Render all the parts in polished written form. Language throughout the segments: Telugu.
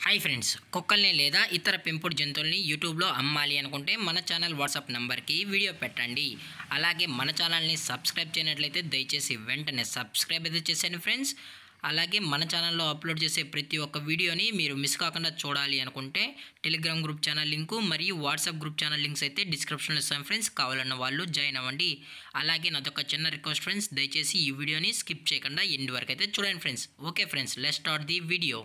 హాయ్ ఫ్రెండ్స్, కుక్కల్ని లేదా ఇతర పెంపుడు జంతువుల్ని యూట్యూబ్లో అమ్మాలి అనుకుంటే మన ఛానల్ వాట్సాప్ నెంబర్కి వీడియో పెట్టండి. అలాగే మన ఛానల్ని సబ్స్క్రైబ్ చేయనట్లయితే దయచేసి వెంటనే సబ్స్క్రైబ్ అయితే చేసేయండి ఫ్రెండ్స్. అలాగే మన ఛానల్లో అప్లోడ్ చేసే ప్రతి ఒక్క వీడియోని మీరు మిస్ కాకుండా చూడాలి అనుకుంటే టెలిగ్రామ్ గ్రూప్ ఛానల్ లింకు మరియు వాట్సాప్ గ్రూప్ ఛానల్ లింక్స్ అయితే డిస్క్రిప్షన్లో ఇస్తాం ఫ్రెండ్స్. కావాలన్న వాళ్ళు జాయిన్ అవ్వండి. అలాగే నాదొక చిన్న రిక్వెస్ట్ ఫ్రెండ్స్, దయచేసి ఈ వీడియోని స్కిప్ చేయకుండా ఎండ్ వరకు అయితే చూడండి friends. Okay friends, let's start the video.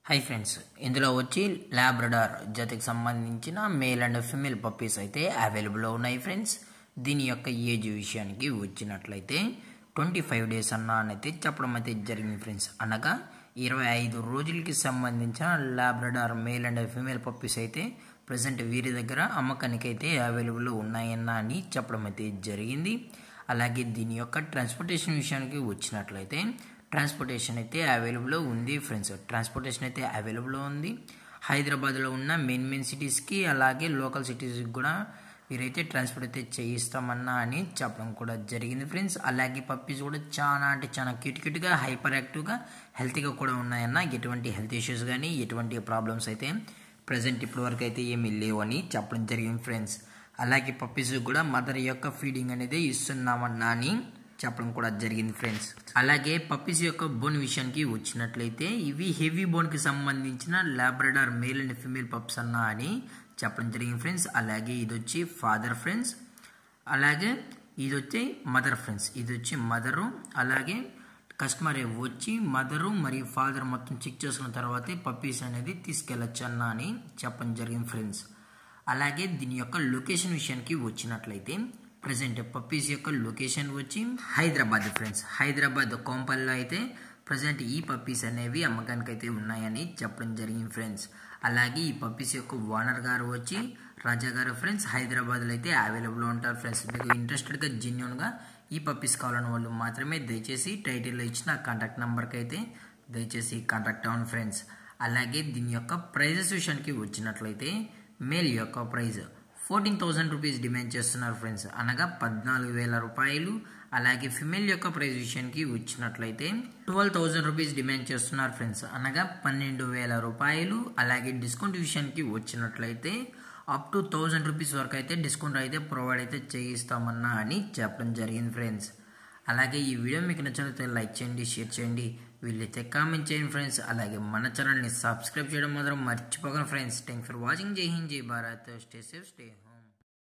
Hi friends, ఇందులో వచ్చి లాబ్రడార్ జతకి సంబంధించిన మేల్ అండ్ ఫిమేల్ పప్పీస్ అయితే అవైలబుల్లో ఉన్నాయి ఫ్రెండ్స్. దీని యొక్క ఏజ్ విషయానికి వచ్చినట్లయితే 25 డేస్ అయితే చెప్పడం అయితే జరిగింది ఫ్రెండ్స్. అనగా 25 రోజులకి సంబంధించిన Labrador male and female puppies అయితే ప్రజెంట్ వీరి దగ్గర అమ్మకానికి అయితే అవైలబుల్లో ఉన్నాయన్న అని చెప్పడం అయితే జరిగింది. అలాగే దీని యొక్క ట్రాన్స్పోర్టేషన్ విషయానికి వచ్చినట్లయితే ట్రాన్స్పోర్టేషన్ అయితే అవైలబుల్లో ఉంది ఫ్రెండ్స్. ట్రాన్స్పోర్టేషన్ అయితే అవైలబుల్లో ఉంది. హైదరాబాద్లో ఉన్న మెయిన్ సిటీస్కి అలాగే లోకల్ సిటీస్కి కూడా వీరైతే ట్రాన్స్పోర్ట్ అయితే చేయిస్తామన్నా అని చెప్పడం కూడా జరిగింది ఫ్రెండ్స్. అలాగే పప్పీస్ కూడా చాలా క్యూట్గా హైపర్ యాక్టివ్గా హెల్తీగా కూడా ఉన్నాయన్న. ఎటువంటి హెల్త్ ఇష్యూస్ కానీ ఎటువంటి ప్రాబ్లమ్స్ అయితే ప్రజెంట్ ఇప్పటి వరకు అయితే ఏమీ లేవు అని చెప్పడం జరిగింది ఫ్రెండ్స్. అలాగే పప్పీస్ కూడా మదర్ యొక్క ఫీడింగ్ అనేది ఇస్తున్నామన్నా అని చెప్పడం కూడా జరిగింది ఫ్రెండ్స్. అలాగే పప్పీస్ యొక్క బోన్ విషయానికి వచ్చినట్లయితే ఇవి హెవీ బోన్కి సంబంధించిన Labrador male and female pups అన్నా అని చెప్పడం జరిగింది ఫ్రెండ్స్. అలాగే ఇది వచ్చి ఫాదర్ ఫ్రెండ్స్, అలాగే ఇది వచ్చి మదర్ ఫ్రెండ్స్. ఇది వచ్చి మదరు, అలాగే కస్టమర్ వచ్చి మదరు మరియు ఫాదర్ మొత్తం చెక్ చేసుకున్న తర్వాతే పప్పీస్ అనేది తీసుకెళ్ళచ్చు అన్నా అని చెప్పడం జరిగింది ఫ్రెండ్స్. అలాగే దీని యొక్క లొకేషన్ విషయానికి వచ్చినట్లయితే ప్రజెంట్ పప్పీస్ యొక్క లొకేషన్ వచ్చి హైదరాబాద్ ఫ్రెండ్స్. హైదరాబాద్ కోంపల్లో అయితే ప్రజెంట్ ఈ పప్పీస్ అనేవి అమ్మకానికి అయితే ఉన్నాయని చెప్పడం జరిగింది ఫ్రెండ్స్. అలాగే ఈ పప్పీస్ యొక్క ఓనర్ గారు వచ్చి రాజా గారు ఫ్రెండ్స్. హైదరాబాద్లో అయితే అవైలబుల్లో ఉంటారు ఫ్రెండ్స్. మీకు ఇంట్రెస్టెడ్గా జెన్యూన్గా ఈ పప్పీస్ కావాలని వాళ్ళు మాత్రమే దయచేసి టైటిల్లో ఇచ్చిన కాంటాక్ట్ నెంబర్కి అయితే దయచేసి కాంటాక్ట్ అవ్వండి ఫ్రెండ్స్. అలాగే దీని యొక్క ప్రైజెస్ విషయానికి వచ్చినట్లయితే మేల్ యొక్క ప్రైజ్ 14,000 రూపీస్ డిమాండ్ చేస్తున్నారు ఫ్రెండ్స్, అనగా 14,000 రూపాయలు. అలాగే ఫిమేల్ యొక్క ప్రైస్ విషయానికి వచ్చినట్లయితే 12,000 రూపీస్ డిమాండ్ చేస్తున్నారు ఫ్రెండ్స్, అనగా 12,000 రూపాయలు. అలాగే డిస్కౌంట్ విషయానికి వచ్చినట్లయితే అప్ టు 1,000 రూపీస్ వరకు అయితే డిస్కౌంట్ అయితే ప్రొవైడ్ అయితే చేయిస్తామన్నా అని చెప్పడం జరిగింది ఫ్రెండ్స్. అలాగే ఈ వీడియో మీకు నచ్చినట్లయితే లైక్ చేయండి, షేర్ చేయండి, వీళ్ళైతే కామెంట్ చేయండి ఫ్రెండ్స్. అలాగే మన ఛానల్ని సబ్స్క్రైబ్ చేయడం మాత్రం మర్చిపోకండి ఫ్రెండ్స్. Thanks for watching. జై హింద్, జై Bharat. Stay safe, stay home.